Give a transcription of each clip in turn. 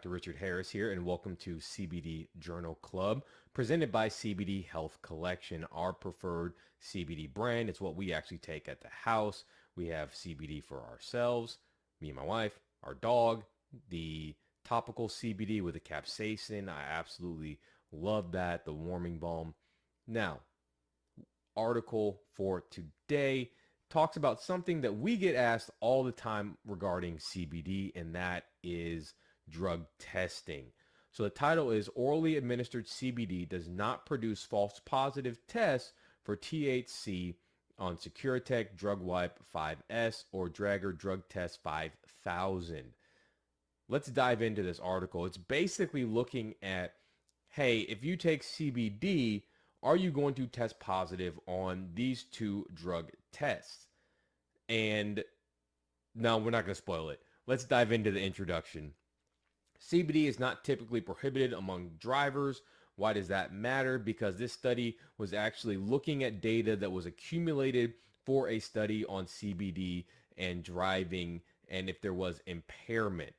Dr. Richard Harris here, and welcome to CBD Journal Club, presented by CBD Health Collection, our preferred CBD brand. It's what we actually take at the house. We have CBD for ourselves, me and my wife, our dog, the topical CBD with the capsaicin. I absolutely love that, the warming balm. Now, article for today talks about something that we get asked all the time regarding CBD, and that is drug testing. So the title is Orally Administered CBD Does Not Produce False Positive Tests for THC on Securitech Drug Wipe 5S or Drager Drug Test 5000. Let's dive into this article. It's basically looking at, hey, if you take CBD, are you going to test positive on these two drug tests? And no, we're not going to spoil it. Let's dive into the introduction. CBD is not typically prohibited among drivers. Why does that matter? Because this study was actually looking at data that was accumulated for a study on CBD and driving and if there was impairment.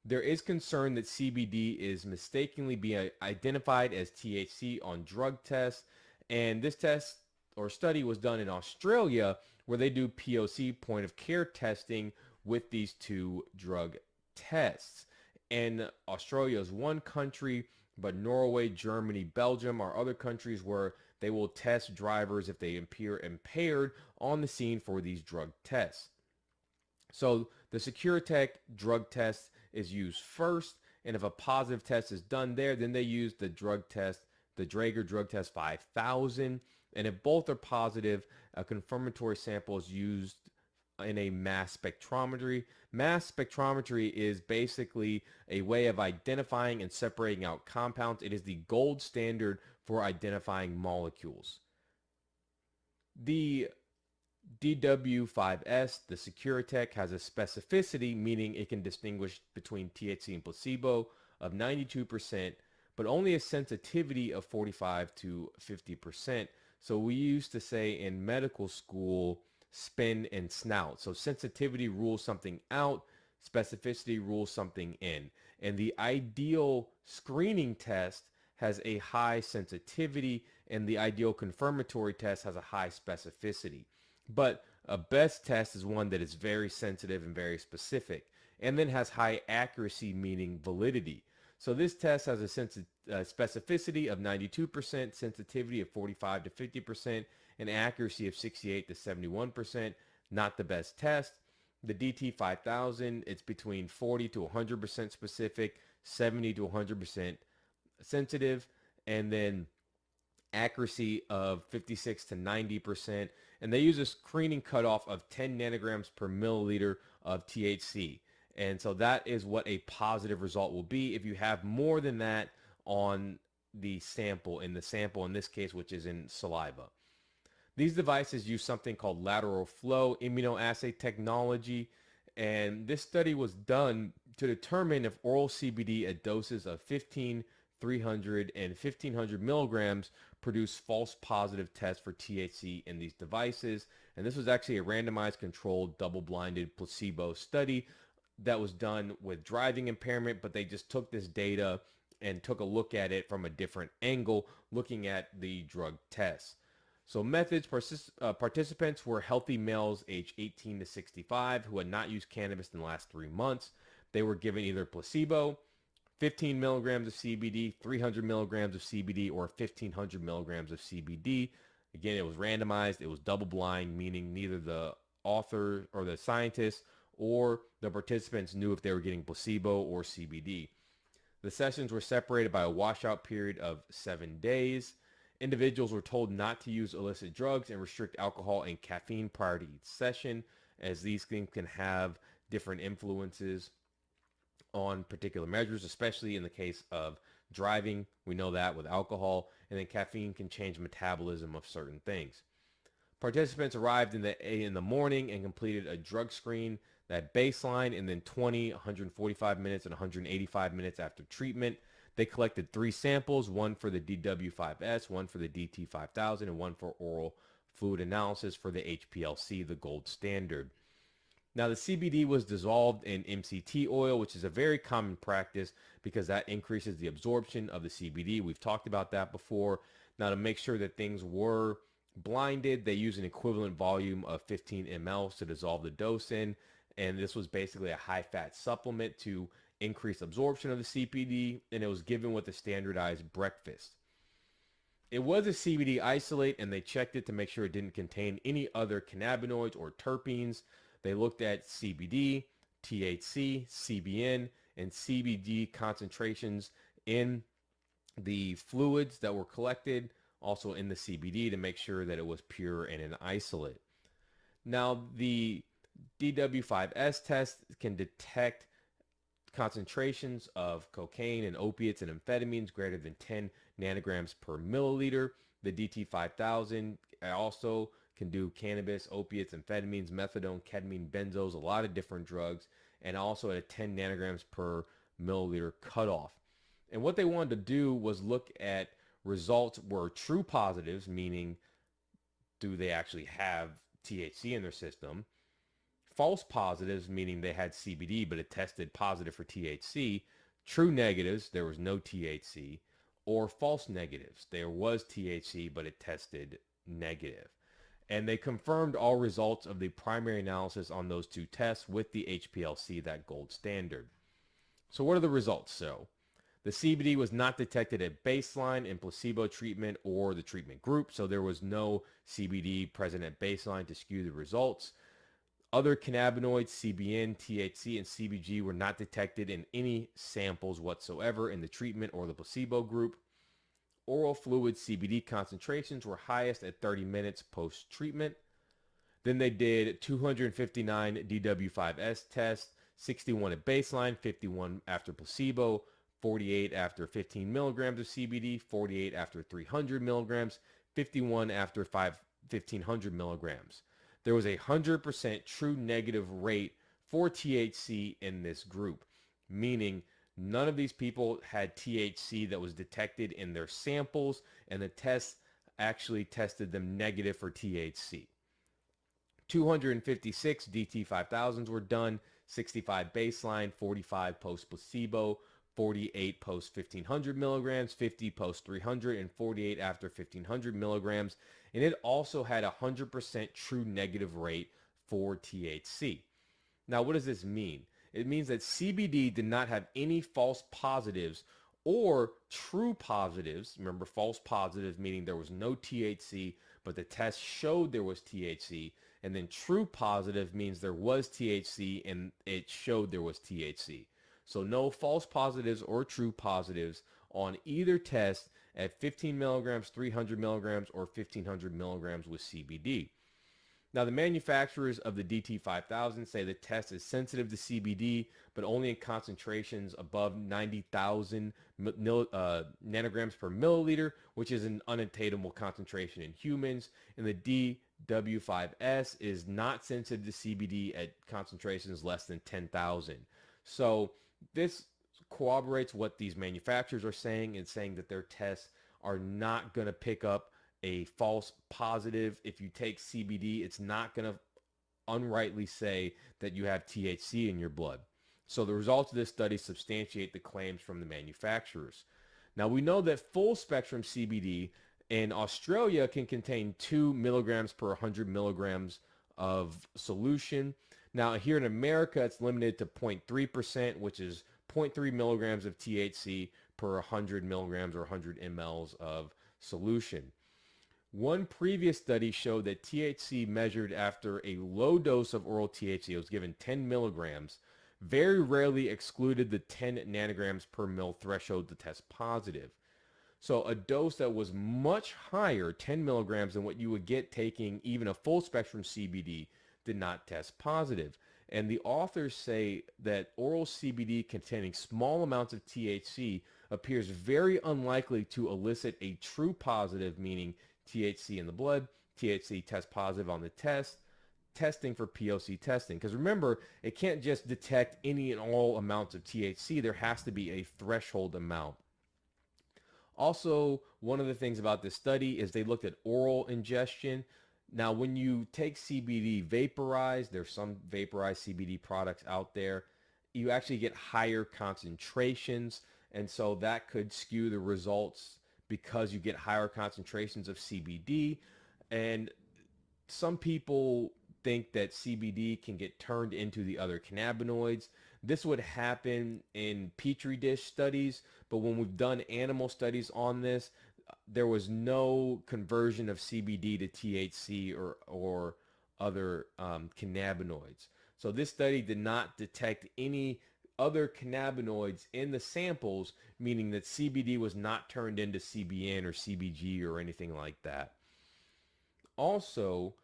There is concern that CBD is mistakenly being identified as THC on drug tests, and this test or study was done in Australia where they do POC, point of care testing, with these two drug tests. And Australia is one country, but Norway, Germany, Belgium are other countries where they will test drivers if they appear impaired on the scene for these drug tests. So the Securitech drug test is used first, and if a positive test is done there, then they use the drug test, the Drager drug test 5000, and if both are positive, a confirmatory sample is used in a mass spectrometry. Mass spectrometry is basically a way of identifying and separating out compounds. It is the gold standard for identifying molecules. The DW5S, the Securitech, has a specificity, meaning it can distinguish between THC and placebo, of 92%, but only a sensitivity of 45 to 50%. So we used to say in medical school, spin and snout. So sensitivity rules something out, specificity rules something in. And the ideal screening test has a high sensitivity, and the ideal confirmatory test has a high specificity. But a best test is one that is very sensitive and very specific, and then has high accuracy, meaning validity. So this test has a specificity of 92%, sensitivity of 45 to 50%, and accuracy of 68 to 71%. Not the best test. The DT5000, it's between 40 to 100% specific, 70 to 100% sensitive, and then accuracy of 56 to 90%. And they use a screening cutoff of 10 nanograms per milliliter of THC. And so that is what a positive result will be if you have more than that on the sample, in this case, which is in saliva. These devices use something called lateral flow immunoassay technology. And this study was done to determine if oral CBD at doses of 15, 300, and 1500 milligrams produce false positive tests for THC in these devices. And this was actually a randomized controlled double-blinded placebo study that was done with driving impairment, but they just took this data and took a look at it from a different angle, looking at the drug tests. So methods, participants were healthy males aged 18 to 65 who had not used cannabis in the last 3 months. They were given either placebo, 15 milligrams of CBD, 300 milligrams of CBD, or 1500 milligrams of CBD. Again, it was randomized. It was double blind, meaning neither the author or the scientist or the participants knew if they were getting placebo or CBD. The sessions were separated by a washout period of 7 days. Individuals were told not to use illicit drugs and restrict alcohol and caffeine prior to each session, as these things can have different influences on particular measures, especially in the case of driving. We know that with alcohol, and then caffeine can change metabolism of certain things. Participants arrived in the morning and completed a drug screen that baseline, and then 20, 145 minutes, and 185 minutes after treatment. They collected 3 samples, one for the DW5S, one for the DT5000, and one for oral fluid analysis for the HPLC, the gold standard. Now, the CBD was dissolved in MCT oil, which is a very common practice because that increases the absorption of the CBD. We've talked about that before. Now, to make sure that things were blinded, they use an equivalent volume of 15 mLs to dissolve the dose in. And this was basically a high fat supplement to increase absorption of the CBD, and it was given with a standardized breakfast. It was a CBD isolate, and they checked it to make sure it didn't contain any other cannabinoids or terpenes. They looked at CBD, THC, CBN, and CBD concentrations in the fluids that were collected, also in the CBD, to make sure that it was pure and an isolate. Now, the DW5S test can detect concentrations of cocaine and opiates and amphetamines greater than 10 nanograms per milliliter. The DT5000 also can do cannabis, opiates, amphetamines, methadone, ketamine, benzos, a lot of different drugs, and also at a 10 nanograms per milliliter cutoff. And what they wanted to do was look at results were true positives, meaning do they actually have THC in their system? False positives, meaning they had CBD, but it tested positive for THC. True negatives, there was no THC. Or false negatives, there was THC, but it tested negative. And they confirmed all results of the primary analysis on those two tests with the HPLC, that gold standard. So what are the results? So the CBD was not detected at baseline in placebo treatment or the treatment group, so there was no CBD present at baseline to skew the results. Other cannabinoids, CBN, THC, and CBG were not detected in any samples whatsoever in the treatment or the placebo group. Oral fluid CBD concentrations were highest at 30 minutes post-treatment. Then they did 259 DW5S tests, 61 at baseline, 51 after placebo, 48 after 15 milligrams of CBD, 48 after 300 milligrams, 51 after 1500 milligrams. There was a 100% true negative rate for THC in this group, meaning none of these people had THC that was detected in their samples, and the tests actually tested them negative for THC. 256 DT5000s were done, 65 baseline, 45 post-placebo, 48 post 1500 milligrams, 50 post 300, and 48 after 1500 milligrams. And it also had a 100% true negative rate for THC. Now, what does this mean? It means that CBD did not have any false positives or true positives. Remember, false positives meaning there was no THC, but the test showed there was THC. And then true positive means there was THC and it showed there was THC. So no false positives or true positives on either test at 15 milligrams, 300 milligrams, or 1500 milligrams with CBD. Now, the manufacturers of the DT5000 say the test is sensitive to CBD, but only in concentrations above 90,000 nanograms per milliliter, which is an unattainable concentration in humans. And the DW5S is not sensitive to CBD at concentrations less than 10,000. So this corroborates what these manufacturers are saying, and saying that their tests are not going to pick up a false positive. If you take CBD, it's not going to unrightly say that you have THC in your blood. So the results of this study substantiate the claims from the manufacturers. Now, we know that full spectrum CBD in Australia can contain 2 milligrams per 100 milligrams of solution. Now, here in America, it's limited to 0.3%, which is 0.3 milligrams of THC per 100 milligrams or 100 mLs of solution. One previous study showed that THC measured after a low dose of oral THC, it was given 10 milligrams, very rarely excluded the 10 nanograms per mil threshold to test positive. So a dose that was much higher, 10 milligrams, than what you would get taking even a full spectrum CBD, did not test positive. And the authors say that oral CBD containing small amounts of THC appears very unlikely to elicit a true positive, meaning THC in the blood, THC test positive on the test, testing for POC testing. Because remember, it can't just detect any and all amounts of THC. There has to be a threshold amount. Also, one of the things about this study is they looked at oral ingestion. Now, when you take CBD vaporized, there's some vaporized CBD products out there, you actually get higher concentrations. And so that could skew the results because you get higher concentrations of CBD. And some people think that CBD can get turned into the other cannabinoids. This would happen in petri dish studies, but when we've done animal studies on this, there was no conversion of CBD to THC or other cannabinoids. So this study did not detect any other cannabinoids in the samples, meaning that CBD was not turned into CBN or CBG or anything like that. Also,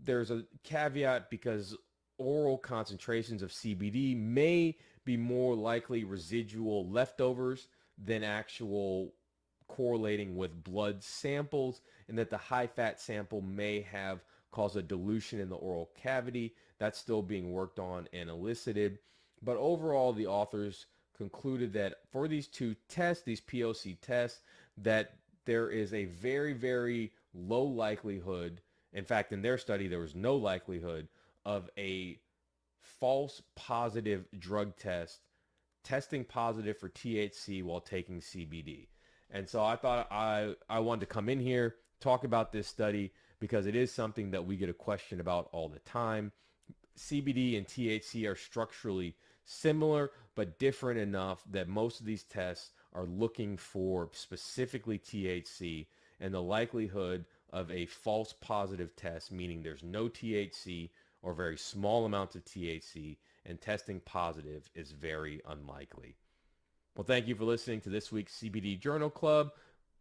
there's a caveat because oral concentrations of CBD may be more likely residual leftovers than actual correlating with blood samples, and that the high fat sample may have caused a dilution in the oral cavity. That's still being worked on and elicited. But overall, the authors concluded that for these two tests, these POC tests, that there is a very, very low likelihood. In fact, in their study, there was no likelihood of a false positive drug test testing positive for THC while taking CBD. And so I thought I wanted to come in here, talk about this study because it is something that we get a question about all the time. CBD and THC are structurally similar, but different enough that most of these tests are looking for specifically THC, and the likelihood of a false positive test, meaning there's no THC or very small amounts of THC, and testing positive is very unlikely. Well, thank you for listening to this week's CBD Journal Club.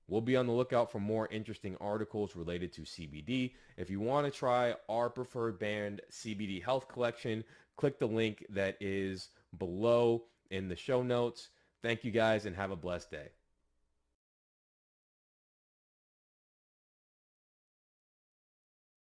We'll be on the lookout for more interesting articles related to CBD. If you want to try our preferred brand CBD Health Collection, click the link that is below in the show notes. Thank you guys and have a blessed day.